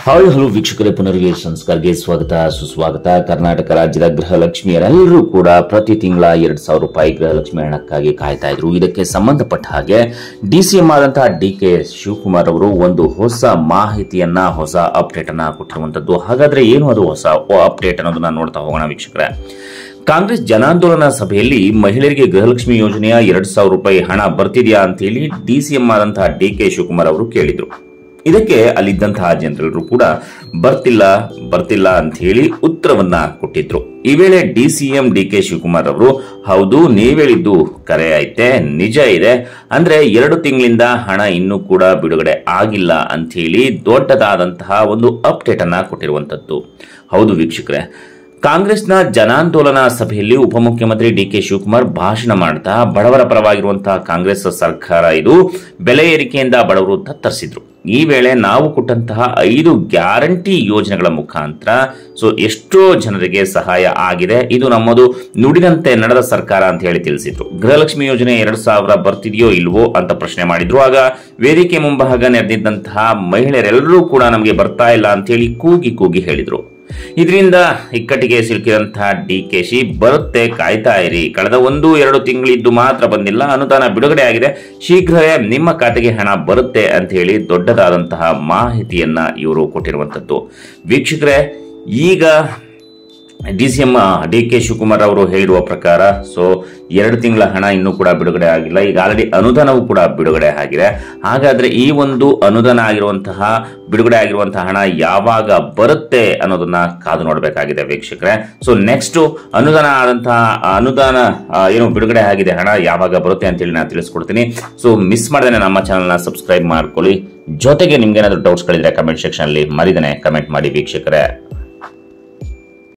Hi hello ವೀಕ್ಷಕರೇ, ಪುನರ್ಗೆ ಸಂಸ್ಕಾರಕ್ಕೆ ಸ್ವಾಗತ ಸುಸ್ವಾಗತ. ಕರ್ನಾಟಕ ರಾಜ್ಯದ ಗೃಹಲಕ್ಷ್ಮಿಯರೆಲ್ಲರೂ ಕೂಡ ಪ್ರತಿ ತಿಂಗಳ 2,000 ರೂಪಾಯಿ ಗೃಹಲಕ್ಷ್ಮಿ ಹಣಕ್ಕಾಗಿ ಕಾಯ್ತಾ ಇದ್ರು. ಇದಕ್ಕೆ ಸಂಬಂಧಪಟ್ಟ ಹಾಗೆ ಡಿಸಿಎಂ ಆದಂತಹ ಡಿ.ಕೆ. ಶಿವಕುಮಾರ್ ಅವರು ಒಂದು ಹೊಸ ಮಾಹಿತಿಯನ್ನ, ಹೊಸ ಅಪ್ಡೇಟ್ ಅನ್ನ ಕೊಟ್ಟಿರುವಂತದ್ದು. ಹಾಗಾದ್ರೆ ಏನು ಅದು ಹೊಸ ಅಪ್ಡೇಟ್ ಅನ್ನೋದನ್ನ ನೋಡ್ತಾ ಹೋಗೋಣ ವೀಕ್ಷಕರೇ. ಕಾಂಗ್ರೆಸ್ ಜನಾಂದೋಲನ ಸಭೆಯಲ್ಲಿ ಮಹಿಳೆಯರಿಗೆ ಗೃಹಲಕ್ಷ್ಮಿ ಯೋಜನೆಯ 2,000 ರೂಪಾಯಿ ಹಣ ಬರ್ತಿದೆಯಾ ಅಂತ ಹೇಳಿ ಡಿಸಿಎಂ ಆದಂತಹ ಡಿ.ಕೆ. ಶಿವಕುಮಾರ್ ಅವರು ಕೇಳಿದ್ರು. ಇದಕ್ಕೆ ಅಲ್ಲಿದ್ದಂತಹ ಜನರೆಲ್ಲರೂ ಕೂಡ ಬರ್ತಿಲ್ಲ ಅಂತ ಹೇಳಿ ಉತ್ತರವನ್ನ ಕೊಟ್ಟಿದ್ರು. ಈ ವೇಳೆ ಡಿಸಿಎಂ ಡಿ.ಕೆ. ಶಿವಕುಮಾರ್ ಅವರು, ಹೌದು ನೀವ್ ಹೇಳಿದ್ದು ಕರೆ ಐತೆ, ನಿಜ ಇದೆ, ಅಂದ್ರೆ 2 ತಿಂಗಳಿಂದ ಹಣ ಇನ್ನೂ ಕೂಡ ಬಿಡುಗಡೆ ಆಗಿಲ್ಲ ಅಂತ ಹೇಳಿ ದೊಡ್ಡದಾದಂತಹ ಒಂದು ಅಪ್ಡೇಟ್ ಅನ್ನ ಕೊಟ್ಟಿರುವಂತದ್ದು. ಹೌದು ವೀಕ್ಷಕರೇ, ಕಾಂಗ್ರೆಸ್ನ ಜನಾಂದೋಲನ ಸಭೆಯಲ್ಲಿ ಉಪಮುಖ್ಯಮಂತ್ರಿ ಡಿ.ಕೆ. ಶಿವಕುಮಾರ್ ಭಾಷಣ ಮಾಡ್ತಾ ಬಡವರ ಪರವಾಗಿರುವಂತಹ ಕಾಂಗ್ರೆಸ್ ಸರ್ಕಾರ ಇದು ಬೆಲೆ ಏರಿಕೆಯಿಂದ ಬಡವರು ತತ್ತರಿಸಿದ್ರು. ಈ ವೇಳೆ ನಾವು ಕೊಟ್ಟಂತಹ 5 ಗ್ಯಾರಂಟಿ ಯೋಜನೆಗಳ ಮುಖಾಂತರ ಎಷ್ಟೋ ಜನರಿಗೆ ಸಹಾಯ ಆಗಿದೆ. ಇದು ನಮ್ಮದು ನುಡಿದಂತೆ ನಡೆದ ಸರ್ಕಾರ ಅಂತ ಹೇಳಿ ತಿಳಿಸಿದ್ರು. ಗೃಹಲಕ್ಷ್ಮಿ ಯೋಜನೆ 2,000 ಬರ್ತಿದೆಯೋ ಇಲ್ವೋ ಅಂತ ಪ್ರಶ್ನೆ ಮಾಡಿದ್ರು. ಆಗ ವೇದಿಕೆ ಮುಂಭಾಗ ನೆರೆದಿದ್ದಂತಹ ಮಹಿಳೆಯರೆಲ್ಲರೂ ಕೂಡ ನಮಗೆ ಬರ್ತಾ ಇಲ್ಲ ಅಂತ ಹೇಳಿ ಕೂಗಿ ಹೇಳಿದ್ರು. ಇದರಿಂದ ಇಕ್ಕಟ್ಟಿಗೆ ಸಿಲುಕಿದಂತಹ ಡಿ.ಕೆ.ಶಿ ಬರುತ್ತೆ, ಕಾಯ್ತಾ ಇರಿ, ಕಳೆದ 1-2 ತಿಂಗಳಿದ್ದು ಮಾತ್ರ ಬಂದಿಲ್ಲ, ಅನುದಾನ ಬಿಡುಗಡೆ ಆಗಿದೆ, ಶೀಘ್ರವೇ ನಿಮ್ಮ ಖಾತೆಗೆ ಹಣ ಬರುತ್ತೆ ಅಂತ ಹೇಳಿ ದೊಡ್ಡದಾದಂತಹ ಮಾಹಿತಿಯನ್ನ ಇವರು ಕೊಟ್ಟಿರುವಂತದ್ದು. ವೀಕ್ಷಕರೇ, ಈಗ ಡಿಸಿಎಂ ಡಿ.ಕೆ. ಶಿವಕುಮಾರ್ ಅವರು ಹೇಳಿರುವ ಪ್ರಕಾರ 2 ತಿಂಗಳ ಹಣ ಇನ್ನೂ ಕೂಡ ಬಿಡುಗಡೆ ಆಗಿಲ್ಲ. ಈಗ ಆಲ್ರೆಡಿ ಅನುದಾನವೂ ಕೂಡ ಬಿಡುಗಡೆ ಆಗಿದೆ. ಹಾಗಾದ್ರೆ ಈ ಒಂದು ಅನುದಾನ ಬಿಡುಗಡೆ ಆಗಿರುವಂತಹ ಹಣ ಯಾವಾಗ ಬರುತ್ತೆ ಅನ್ನೋದನ್ನ ಕಾದು ನೋಡಬೇಕಾಗಿದೆ ವೀಕ್ಷಕರೇ. ನೆಕ್ಸ್ಟ್ ಅನುದಾನ ಏನು ಬಿಡುಗಡೆ ಆಗಿದೆ, ಹಣ ಯಾವಾಗ ಬರುತ್ತೆ ಅಂತ ಹೇಳಿ ನಾನು ತಿಳಿಸ್ಕೊಡ್ತೀನಿ. ಮಿಸ್ ಮಾಡದೇನೆ ನಮ್ಮ ಚಾನಲ್ನ ಸಬ್ಸ್ಕ್ರೈಬ್ ಮಾಡ್ಕೊಳ್ಳಿ. ಜೊತೆಗೆ ನಿಮ್ಗೆ ಏನಾದರೂ ಡೌಟ್ಸ್ ಗಳಿದ್ರೆ ಕಮೆಂಟ್ ಸೆಕ್ಷನ್ ಅಲ್ಲಿ ಮರಿದೇನೆ ಕಮೆಂಟ್ ಮಾಡಿ ವೀಕ್ಷಕರೇ.